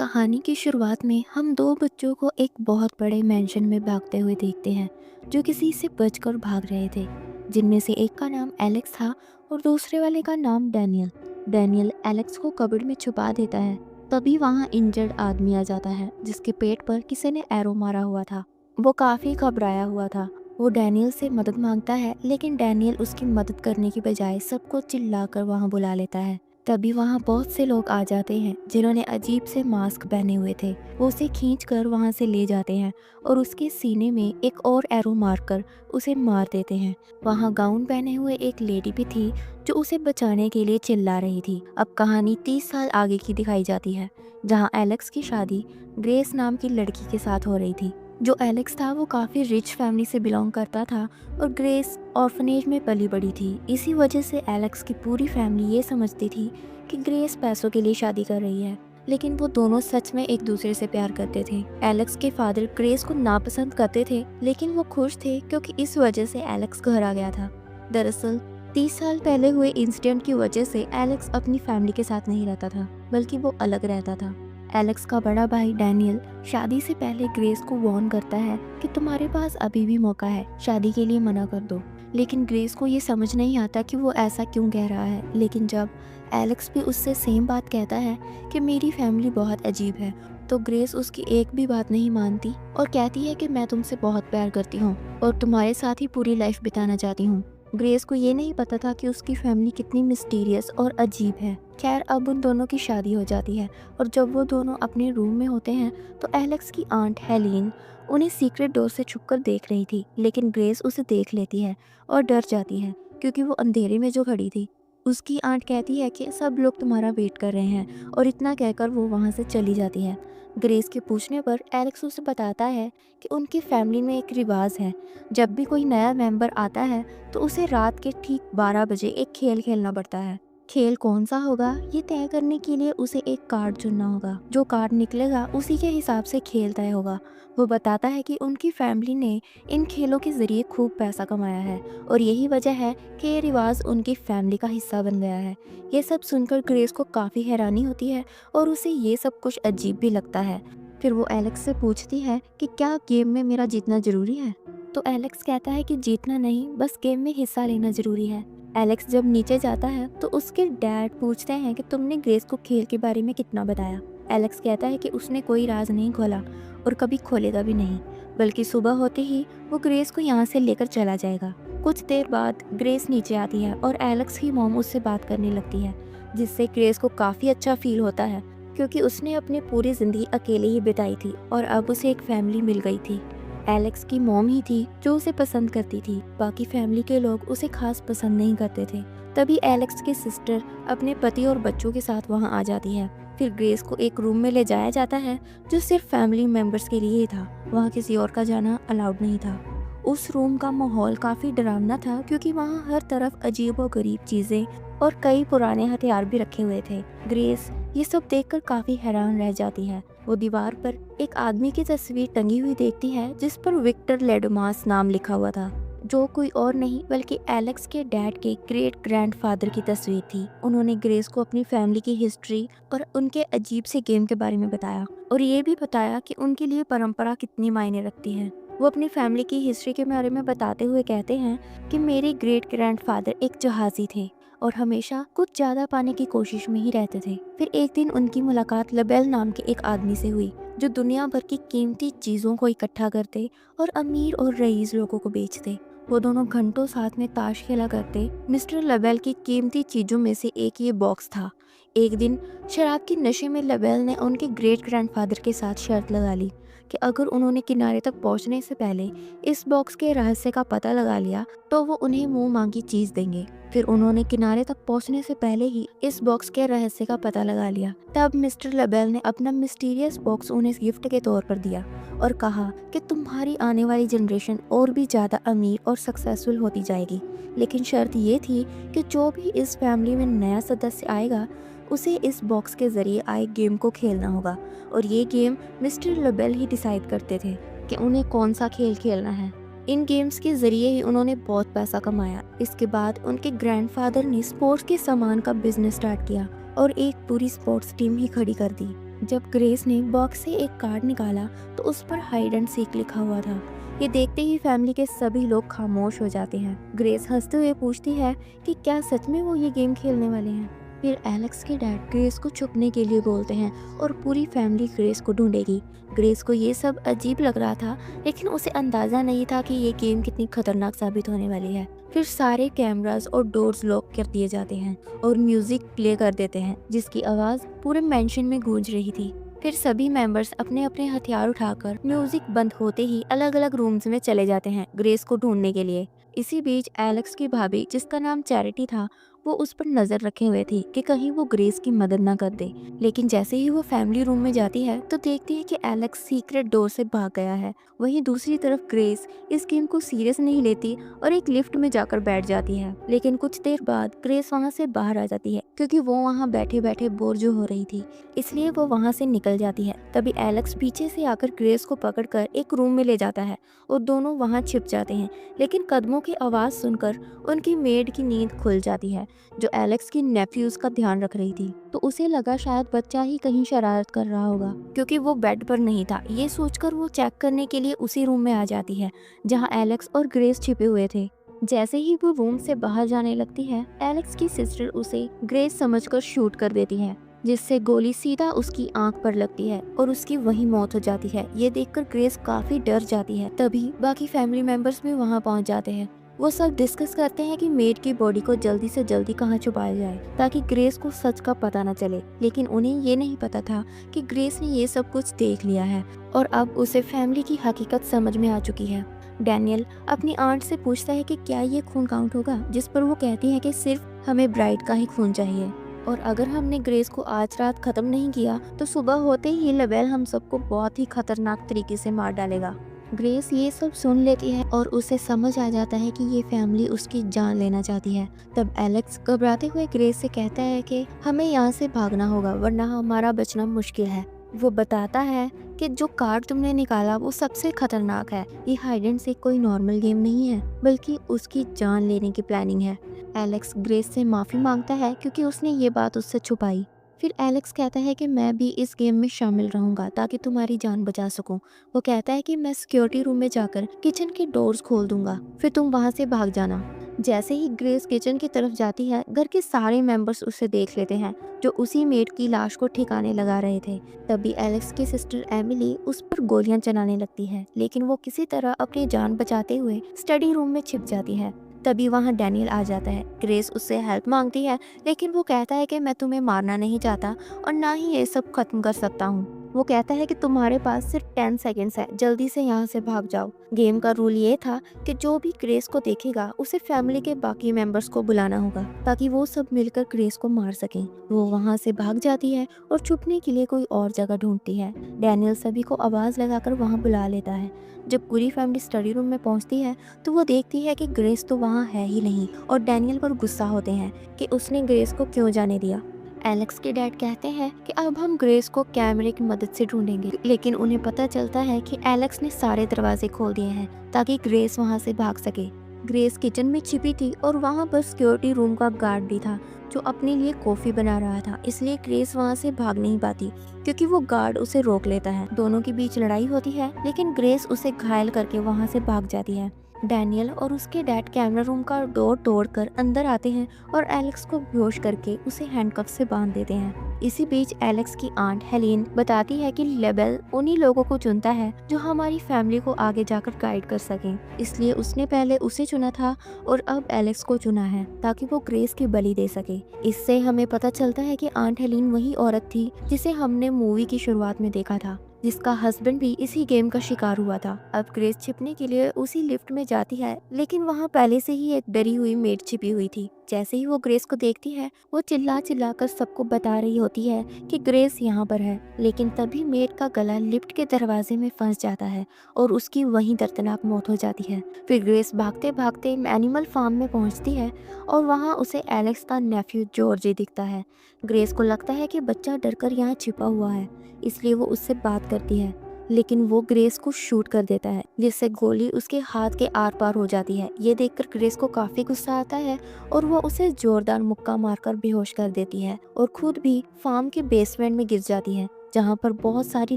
कहानी की शुरुआत में हम दो बच्चों को एक बहुत बड़े मेंशन में भागते हुए देखते हैं जो किसी से बचकर भाग रहे थे। जिनमें से एक का नाम एलेक्स था और दूसरे वाले का नाम डैनियल। डैनियल एलेक्स को कबर्ड में छुपा देता है। तभी वहाँ इंजर्ड आदमी आ जाता है जिसके पेट पर किसी ने एरो मारा हुआ था। वो काफ़ी घबराया हुआ था। वो डैनियल से मदद मांगता है लेकिन डैनियल उसकी मदद करने की बजाय सबको चिल्लाकर वहाँ बुला लेता है। तभी वहाँ बहुत से लोग आ जाते हैं जिन्होंने अजीब से मास्क पहने हुए थे। वो उसे खींच कर वहाँ से ले जाते हैं और उसके सीने में एक और एरो मारकर उसे मार देते हैं। वहाँ गाउन पहने हुए एक लेडी भी थी जो उसे बचाने के लिए चिल्ला रही थी। अब कहानी 30 साल आगे की दिखाई जाती है जहाँ एलेक्स की शादी ग्रेस नाम की लड़की के साथ हो रही थी। जो एलेक्स था वो काफ़ी रिच फैमिली से बिलोंग करता था और ग्रेस ऑर्फनेज में पली बड़ी थी। इसी वजह से एलेक्स की पूरी फैमिली ये समझती थी कि ग्रेस पैसों के लिए शादी कर रही है, लेकिन वो दोनों सच में एक दूसरे से प्यार करते थे। एलेक्स के फादर ग्रेस को नापसंद करते थे लेकिन वो खुश थे क्योंकि इस वजह से एलेक्स घर आ गया था। दरअसल 30 साल पहले हुए इंसिडेंट की वजह से एलेक्स अपनी फैमिली के साथ नहीं रहता था बल्कि वो अलग रहता था। एलेक्स का बड़ा भाई डैनियल शादी से पहले ग्रेस को वार्न करता है कि तुम्हारे पास अभी भी मौका है, शादी के लिए मना कर दो। लेकिन ग्रेस को ये समझ नहीं आता कि वो ऐसा क्यों कह रहा है। लेकिन जब एलेक्स भी उससे सेम बात कहता है कि मेरी फैमिली बहुत अजीब है, तो ग्रेस उसकी एक भी बात नहीं मानती और कहती है कि मैं तुमसे बहुत प्यार करती हूँ और तुम्हारे साथ ही पूरी लाइफ बिताना चाहती हूँ। ग्रेस को ये नहीं पता था कि उसकी फैमिली कितनी मिस्टीरियस और अजीब है। खैर, अब उन दोनों की शादी हो जाती है और जब वो दोनों अपने रूम में होते हैं तो एलेक्स की आंट हेलिन उन्हें सीक्रेट डोर से छुपकर देख रही थी। लेकिन ग्रेस उसे देख लेती है और डर जाती है क्योंकि वो अंधेरे में जो खड़ी थी। उसकी आंट कहती है कि सब लोग तुम्हारा वेट कर रहे हैं और इतना कहकर वो वहाँ से चली जाती है। ग्रेस के पूछने पर एलेक्स उसे बताता है कि उनकी फैमिली में एक रिवाज है, जब भी कोई नया मेंबर आता है तो उसे रात के ठीक 12 बजे एक खेल खेलना पड़ता है। खेल कौन सा होगा ये तय करने के लिए उसे एक कार्ड चुनना होगा। जो कार्ड निकलेगा उसी के हिसाब से खेल तय होगा। वो बताता है कि उनकी फैमिली ने इन खेलों के जरिए खूब पैसा कमाया है और यही वजह है कि ये रिवाज उनकी फैमिली का हिस्सा बन गया है। ये सब सुनकर ग्रेस को काफ़ी हैरानी होती है और उसे ये सब कुछ अजीब भी लगता है। फिर वो एलेक्स से पूछती है कि क्या गेम में मेरा जीतना ज़रूरी है। तो एलेक्स कहता है कि जीतना नहीं, बस गेम में हिस्सा लेना ज़रूरी है। एलेक्स जब नीचे जाता है तो उसके डैड पूछते हैं कि तुमने ग्रेस को खेल के बारे में कितना बताया। एलेक्स कहता है कि उसने कोई राज नहीं खोला और कभी खोलेगा भी नहीं, बल्कि सुबह होते ही वो ग्रेस को यहाँ से लेकर चला जाएगा। कुछ देर बाद ग्रेस नीचे आती है और एलेक्स की मॉम उससे बात करने लगती है, जिससे ग्रेस को काफ़ी अच्छा फील होता है क्योंकि उसने अपनी पूरी ज़िंदगी अकेले ही बिताई थी और अब उसे एक फैमिली मिल गई थी। एलेक्स की मॉम ही थी जो उसे पसंद करती थी, बाकी फैमिली के लोग उसे खास पसंद नहीं करते थे। तभी एलेक्स की सिस्टर अपने पति और बच्चों के साथ वहां आ जाती है। फिर ग्रेस को एक रूम में ले जाया जाता है जो सिर्फ फैमिली मेंबर्स के लिए ही था। वहाँ किसी और का जाना अलाउड नहीं था। उस रूम का माहौल काफ़ी डरावना था क्योंकि वहाँ हर तरफ अजीब और गरीब चीज़ें और कई पुराने हथियार भी रखे हुए थे। ग्रेस ये सब देखकर काफ़ी हैरान रह जाती है। वो दीवार पर एक आदमी की तस्वीर टंगी हुई देखती है जिस पर विक्टर लेडोमास नाम लिखा हुआ था, जो कोई और नहीं बल्कि एलेक्स के डैड के ग्रेट ग्रैंडफादर की तस्वीर थी। उन्होंने ग्रेस को अपनी फैमिली की हिस्ट्री और उनके अजीब से गेम के बारे में बताया और ये भी बताया कि उनके लिए परंपरा कितनी मायने रखती है। वो अपनी फैमिली की हिस्ट्री के बारे में बताते हुए कहते हैं कि मेरे ग्रेट ग्रैंडफादर एक जहाजी थे और हमेशा कुछ ज्यादा पाने की कोशिश में ही रहते थे। फिर एक दिन उनकी मुलाकात लबेल नाम के एक आदमी से हुई जो दुनिया भर की कीमती चीजों को इकट्ठा करते और अमीर और रईस लोगों को बेचते। वो दोनों घंटों साथ में ताश खेला करते। मिस्टर लबेल की कीमती चीजों में से एक ये बॉक्स था। एक दिन शराब के नशे में लबेल ने उनके ग्रेट ग्रैंडफादर के साथ शर्त लगा ली कि अगर उन्होंने किनारे तक पहुंचने से पहले इस बॉक्स के रहस्य का पता लगा लिया तो वो उन्हें मुंह मांगी चीज देंगे। फिर उन्होंने किनारे तक पहुंचने से पहले ही इस बॉक्स के रहस्य का पता लगा लिया। तब मिस्टर लबेल ने अपना मिस्टीरियस बॉक्स उन्हें गिफ्ट के तौर पर दिया और कहा कि तुम्हारी आने वाली जनरेशन और भी ज़्यादा अमीर और सक्सेसफुल होती जाएगी, लेकिन शर्त ये थी कि जो भी इस फैमिली में नया सदस्य आएगा उसे इस बॉक्स के ज़रिए आए गेम को खेलना होगा और ये गेम मिस्टर लबेल ही डिसाइड करते थे कि उन्हें कौन सा खेल खेलना है। इन गेम्स के जरिए ही उन्होंने बहुत पैसा कमाया। इसके बाद उनके ग्रैंडफादर ने स्पोर्ट्स के सामान का बिजनेस स्टार्ट किया और एक पूरी स्पोर्ट्स टीम ही खड़ी कर दी। जब ग्रेस ने बॉक्स से एक कार्ड निकाला तो उस पर हाइड एंड सीक लिखा हुआ था। ये देखते ही फैमिली के सभी लोग खामोश हो जाते हैं। ग्रेस हंसते हुए पूछती है कि क्या सच में वो ये गेम खेलने वाले हैं। फिर एलेक्स के डैड ग्रेस को छुपने के लिए बोलते हैं और पूरी फैमिली ग्रेस को ढूंढेगी। ग्रेस को ये सब अजीब लग रहा था, लेकिन उसे अंदाजा नहीं था कि ये गेम कितनी खतरनाक साबित होने वाली है। फिर सारे कैमरास और डोर्स लॉक कर दिए जाते हैं और म्यूजिक प्ले कर देते हैं, जिसकी आवाज पूरे मेंशन में गूंज रही थी। फिर सभी मेंबर्स अपने अपने हथियार उठाकर म्यूजिक बंद होते ही अलग अलग रूम्स में चले जाते हैं ग्रेस को ढूंढने के लिए। इसी बीच एलेक्स की भाभी, जिसका नाम चैरिटी था, वो उस पर नजर रखे हुए थी कि कहीं वो ग्रेस की मदद ना कर दे। लेकिन जैसे ही वो फैमिली रूम में जाती है तो देखती है कि एलेक्स सीक्रेट डोर से भाग गया है। वहीं दूसरी तरफ ग्रेस इस गेम को सीरियस नहीं लेती और एक लिफ्ट में जाकर बैठ जाती है। लेकिन कुछ देर बाद ग्रेस वहाँ से बाहर आ जाती है, क्योंकि वो वहाँ बैठे बैठे बोर जो हो रही थी, इसलिए वो वहाँ से निकल जाती है। तभी एलेक्स पीछे से आकर ग्रेस को पकड़कर एक रूम में ले जाता है और दोनों वहाँ छिप जाते हैं। लेकिन कदमों की आवाज़ सुनकर उनकी मेड की नींद खुल जाती है, जो एलेक्स की नेफ्यूज का ध्यान रख रही थी। तो उसे लगा शायद बच्चा ही कहीं शरारत कर रहा होगा, क्योंकि वो बेड पर नहीं था। ये सोचकर वो चेक करने के लिए उसी रूम में आ जाती है जहाँ एलेक्स और ग्रेस छिपे हुए थे। जैसे ही वो रूम से बाहर जाने लगती है, एलेक्स की सिस्टर उसे ग्रेस समझकर शूट कर देती है, जिससे गोली सीधा उसकी आंख पर लगती है और उसकी वही मौत हो जाती है। ये देखकर ग्रेस काफी डर जाती है। तभी बाकी फैमिली मेंबर्स भी वहाँ पहुँच जाते हैं। वो सब डिस्कस करते हैं कि मेड की बॉडी को जल्दी से जल्दी कहाँ छुपाया जाए ताकि ग्रेस को सच का पता न चले। लेकिन उन्हें ये नहीं पता था कि ग्रेस ने ये सब कुछ देख लिया है और अब उसे फैमिली की हकीकत समझ में आ चुकी है। डैनियल अपनी आंट से पूछता है कि क्या ये खून काउंट होगा, जिस पर वो कहती है कि सिर्फ हमें ब्राइड का ही खून चाहिए और अगर हमने ग्रेस को आज रात खत्म नहीं किया तो सुबह होते ही ये लेबल हम सबको बहुत ही खतरनाक तरीके से मार डालेगा। ग्रेस ये सब सुन लेती है और उसे समझ आ जाता है कि ये फैमिली उसकी जान लेना चाहती है। तब एलेक्स घबराते हुए ग्रेस से कहता है कि हमें यहाँ से भागना होगा, वरना हमारा बचना मुश्किल है। वो बताता है कि जो कार्ड तुमने निकाला वो सबसे खतरनाक है। ये हाइड एंड सीक कोई नॉर्मल गेम नहीं है, बल्कि उसकी जान लेने की प्लानिंग है। एलेक्स ग्रेस से माफ़ी मांगता है क्योंकि उसने ये बात उससे छुपाई। फिर एलेक्स कहता है कि मैं भी इस गेम में शामिल रहूंगा ताकि तुम्हारी जान बचा सकूं। वो कहता है कि मैं सिक्योरिटी रूम में जाकर किचन के डोर्स खोल दूंगा, फिर तुम वहां से भाग जाना। जैसे ही ग्रेस किचन की तरफ जाती है, घर के सारे मेंबर्स उसे देख लेते हैं, जो उसी मेड की लाश को ठिकाने लगा रहे थे। तभी एलेक्स की सिस्टर एमिली उस पर गोलियां चलाने लगती है, लेकिन वो किसी तरह अपनी जान बचाते हुए स्टडी रूम में छिप जाती है। तभी वहाँ डैनियल आ जाता है। ग्रेस उससे हेल्प मांगती है, लेकिन वो कहता है कि मैं तुम्हें मारना नहीं चाहता और ना ही ये सब खत्म कर सकता हूँ। वो कहता है कि तुम्हारे पास सिर्फ 10 सेकेंड्स है, जल्दी से यहाँ से भाग जाओ। गेम का रूल ये था कि जो भी ग्रेस को देखेगा उसे फैमिली के बाकी मेंबर्स को बुलाना होगा ताकि वो सब मिलकर ग्रेस को मार सकें। वो वहाँ से भाग जाती है और छुपने के लिए कोई और जगह ढूंढती है। डैनियल सभी को आवाज़ लगाकर वहाँ बुला लेता है। जब पूरी फैमिली स्टडी रूम में पहुँचती है तो वो देखती है कि ग्रेस तो वहाँ है ही नहीं और डैनियल पर गुस्सा होते हैं कि उसने ग्रेस को क्यों जाने दिया। एलेक्स के डैड कहते हैं कि अब हम ग्रेस को कैमरे की मदद से ढूंढेंगे, लेकिन उन्हें पता चलता है कि एलेक्स ने सारे दरवाजे खोल दिए हैं ताकि ग्रेस वहां से भाग सके। ग्रेस किचन में छिपी थी और वहां पर सिक्योरिटी रूम का गार्ड भी था, जो अपने लिए कॉफी बना रहा था। इसलिए ग्रेस वहां से भाग नहीं पाती क्योंकि वो गार्ड उसे रोक लेता है। दोनों के बीच लड़ाई होती है, लेकिन ग्रेस उसे घायल करके वहां से भाग जाती है। डैनियल और उसके डैड कैमरा रूम का डोर तोड़कर अंदर आते हैं और एलेक्स को बेहोश करके उसे हैंडकफ से बांध देते हैं। इसी बीच एलेक्स की आंट हेलेन बताती है कि लेबल उन्हीं लोगों को चुनता है जो हमारी फैमिली को आगे जाकर गाइड कर सकें, इसलिए उसने पहले उसे चुना था और अब एलेक्स को चुना है ताकि वो ग्रेस की बलि दे सके। इससे हमें पता चलता है कि आंट हेलेन वही औरत थी जिसे हमने मूवी की शुरुआत में देखा था, जिसका हस्बैंड भी इसी गेम का शिकार हुआ था। अब ग्रेस छिपने के लिए उसी लिफ्ट में जाती है, लेकिन वहाँ पहले से ही एक डरी हुई मेड छिपी हुई थी। जैसे ही वो ग्रेस को देखती है, वो चिल्ला चिल्ला कर सबको बता रही होती है कि ग्रेस यहाँ पर है, लेकिन तभी मेड का गला लिफ्ट के दरवाजे में फंस जाता है और उसकी वहीं दर्दनाक मौत हो जाती है। फिर ग्रेस भागते भागते एनिमल फार्म में पहुँचती है और वहाँ उसे एलेक्स का नेफ्यू जॉर्जी दिखता है। ग्रेस को लगता है कि बच्चा डरकर यहाँ छिपा हुआ है, इसलिए वो उससे बात करती है, लेकिन वो ग्रेस को शूट कर देता है, जिससे गोली उसके हाथ के आर पार हो जाती है। ये देखकर ग्रेस को काफी गुस्सा आता है और वो उसे जोरदार मुक्का मारकर बेहोश कर देती है और खुद भी फार्म के बेसमेंट में गिर जाती है। जहाँ पर बहुत सारी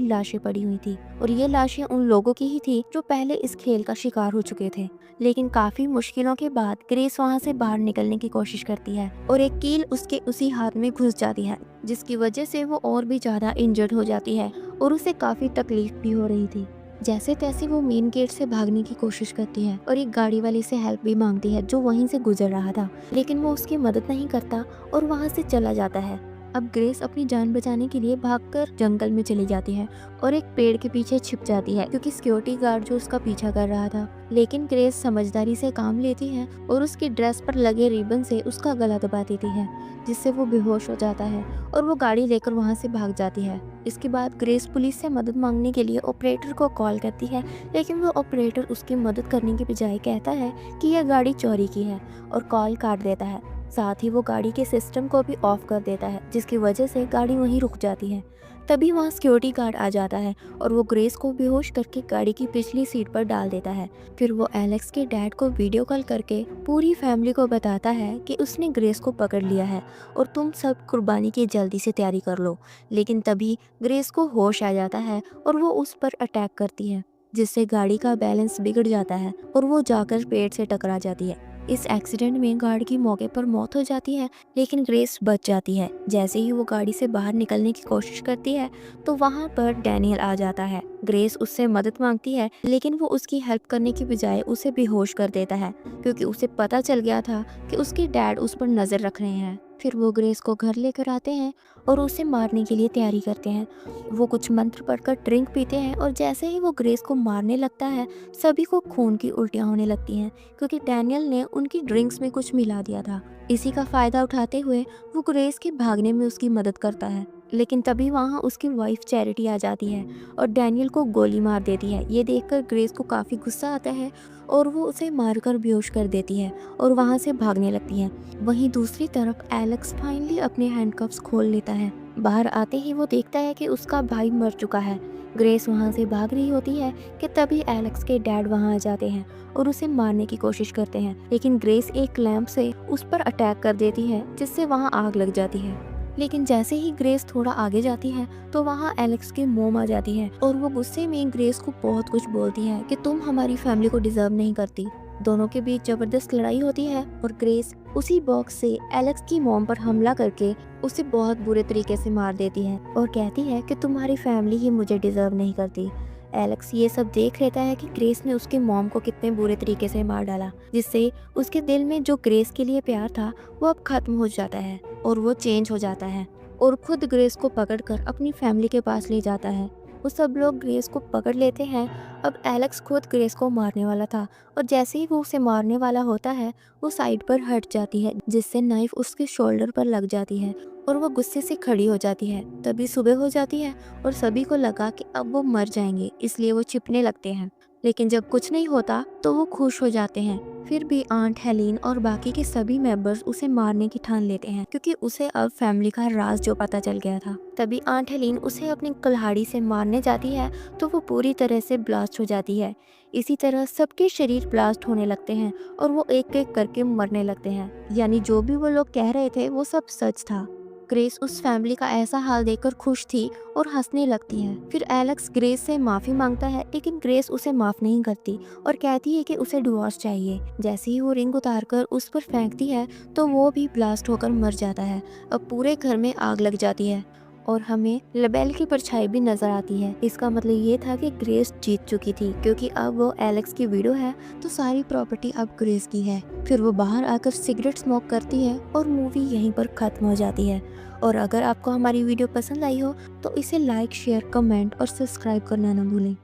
लाशें पड़ी हुई थी और ये लाशें उन लोगों की ही थी जो पहले इस खेल का शिकार हो चुके थे। लेकिन काफी मुश्किलों के बाद ग्रेस वहाँ से बाहर निकलने की कोशिश करती है और एक कील उसके उसी हाथ में घुस जाती है, जिसकी वजह से वो और भी ज्यादा इंजर्ड हो जाती है और उसे काफी तकलीफ भी हो रही थी। जैसे तैसे वो मेन गेट से भागने की कोशिश करती है और एक गाड़ी वाले से हेल्प भी मांगती है जो वहीं से गुजर रहा था, लेकिन वो उसकी मदद नहीं करता और वहाँ से चला जाता है। अब ग्रेस अपनी जान बचाने के लिए भागकर जंगल में चली जाती है और एक पेड़ के पीछे छिप जाती है क्योंकि सिक्योरिटी गार्ड जो उसका पीछा कर रहा था। लेकिन ग्रेस समझदारी से काम लेती है और उसकी ड्रेस पर लगे रिबन से उसका गला दबा देती है, जिससे वो बेहोश हो जाता है और वो गाड़ी लेकर वहाँ से भाग जाती है। इसके बाद ग्रेस पुलिस से मदद मांगने के लिए ऑपरेटर को कॉल करती है, लेकिन वो ऑपरेटर उसकी मदद करने के बजाय कहता है कि यह गाड़ी चोरी की है और कॉल काट देता है। साथ ही वो गाड़ी के सिस्टम को भी ऑफ कर देता है, जिसकी वजह से गाड़ी वहीं रुक जाती है। तभी वहाँ सिक्योरिटी गार्ड आ जाता है और वो ग्रेस को बेहोश करके गाड़ी की पिछली सीट पर डाल देता है। फिर वो एलेक्स के डैड को वीडियो कॉल करके पूरी फैमिली को बताता है कि उसने ग्रेस को पकड़ लिया है और तुम सब कुर्बानी की जल्दी से तैयारी कर लो। लेकिन तभी ग्रेस को होश आ जाता है और वो उस पर अटैक करती है, जिससे गाड़ी का बैलेंस बिगड़ जाता है और वो जाकर पेड़ से टकरा जाती है। इस एक्सीडेंट में गार्ड की मौके पर मौत हो जाती है, लेकिन ग्रेस बच जाती है। जैसे ही वो गाड़ी से बाहर निकलने की कोशिश करती है तो वहाँ पर डैनियल आ जाता है। ग्रेस उससे मदद मांगती है, लेकिन वो उसकी हेल्प करने की बजाय उसे बेहोश कर देता है क्योंकि उसे पता चल गया था कि उसके डैड उस पर नजर रख रहे हैं। फिर वो ग्रेस को घर लेकर आते हैं और उसे मारने के लिए तैयारी करते हैं। वो कुछ मंत्र पढ़कर ड्रिंक पीते हैं और जैसे ही वो ग्रेस को मारने लगता है सभी को खून की उल्टियाँ होने लगती हैं क्योंकि डैनियल ने उनकी ड्रिंक्स में कुछ मिला दिया था। इसी का फायदा उठाते हुए वो ग्रेस के भागने में उसकी मदद करता है, लेकिन तभी वहाँ उसकी वाइफ चैरिटी आ जाती है और डैनियल को गोली मार देती है। ये देखकर ग्रेस को काफ़ी गुस्सा आता है और वो उसे मारकर बेहोश कर देती है और वहाँ से भागने लगती है। वहीं दूसरी तरफ एलेक्स फाइनली अपने हैंडकफ्स खोल लेता है। बाहर आते ही वो देखता है कि उसका भाई मर चुका है। ग्रेस वहाँ से भाग रही होती है कि तभी एलेक्स के डैड वहाँ आ जाते हैं और उसे मारने की कोशिश करते हैं, लेकिन ग्रेस एक लैंप से उस पर अटैक कर देती है, जिससे वहाँ आग लग जाती है। लेकिन जैसे ही ग्रेस थोड़ा आगे जाती है तो वहाँ एलेक्स की मोम आ जाती है और वो गुस्से में ग्रेस को बहुत कुछ बोलती है कि तुम हमारी फैमिली को डिजर्व नहीं करती। दोनों के बीच जबरदस्त लड़ाई होती है और ग्रेस उसी बॉक्स से एलेक्स की मॉम पर हमला करके उसे बहुत बुरे तरीके से मार देती है और कहती है कि तुम्हारी फैमिली ही मुझे डिजर्व नहीं करती। एलेक्स ये सब देख लेता है कि ग्रेस ने उसके मॉम को कितने बुरे तरीके से मार डाला, जिससे उसके दिल में जो ग्रेस के लिए प्यार था वो अब खत्म हो जाता है और वो चेंज हो जाता है और खुद ग्रेस को पकड़कर अपनी फैमिली के पास ले जाता है। वो सब लोग ग्रेस को पकड़ लेते हैं। अब एलेक्स खुद ग्रेस को मारने वाला था और जैसे ही वो उसे मारने वाला होता है वो साइड पर हट जाती है, जिससे नाइफ उसके शोल्डर पर लग जाती है और वो गुस्से से खड़ी हो जाती है। तभी सुबह हो जाती है और सभी को लगा कि अब वो मर जाएंगे, इसलिए वो छिपने लगते हैं। लेकिन जब कुछ नहीं होता तो वो खुश हो जाते हैं। फिर भी आंट हेलेन और बाकी के सभी मेंबर्स उसे मारने की ठान लेते हैं क्योंकि उसे अब फैमिली का राज जो पता चल गया था। तभी आंट हेलेन उसे अपनी कुल्हाड़ी से मारने जाती है तो वो पूरी तरह से ब्लास्ट हो जाती है। इसी तरह सबके शरीर ब्लास्ट होने लगते हैं और वो एक एक करके मरने लगते हैं, यानी जो भी वो लोग कह रहे थे वो सब सच था। ग्रेस उस फैमिली का ऐसा हाल देखकर खुश थी और हंसने लगती है। फिर एलेक्स ग्रेस से माफी मांगता है, लेकिन ग्रेस उसे माफ नहीं करती और कहती है कि उसे डिवोर्स चाहिए। जैसे ही वो रिंग उतारकर उस पर फेंकती है तो वो भी ब्लास्ट होकर मर जाता है। अब पूरे घर में आग लग जाती है और हमें लेबेल की परछाई भी नजर आती है। इसका मतलब ये था कि ग्रेस जीत चुकी थी क्योंकि अब वो एलेक्स की विडो है तो सारी प्रॉपर्टी अब ग्रेस की है। फिर वो बाहर आकर सिगरेट स्मोक करती है और मूवी यहीं पर खत्म हो जाती है। और अगर आपको हमारी वीडियो पसंद आई हो तो इसे लाइक, शेयर, कमेंट और सब्सक्राइब करना ना भूलें।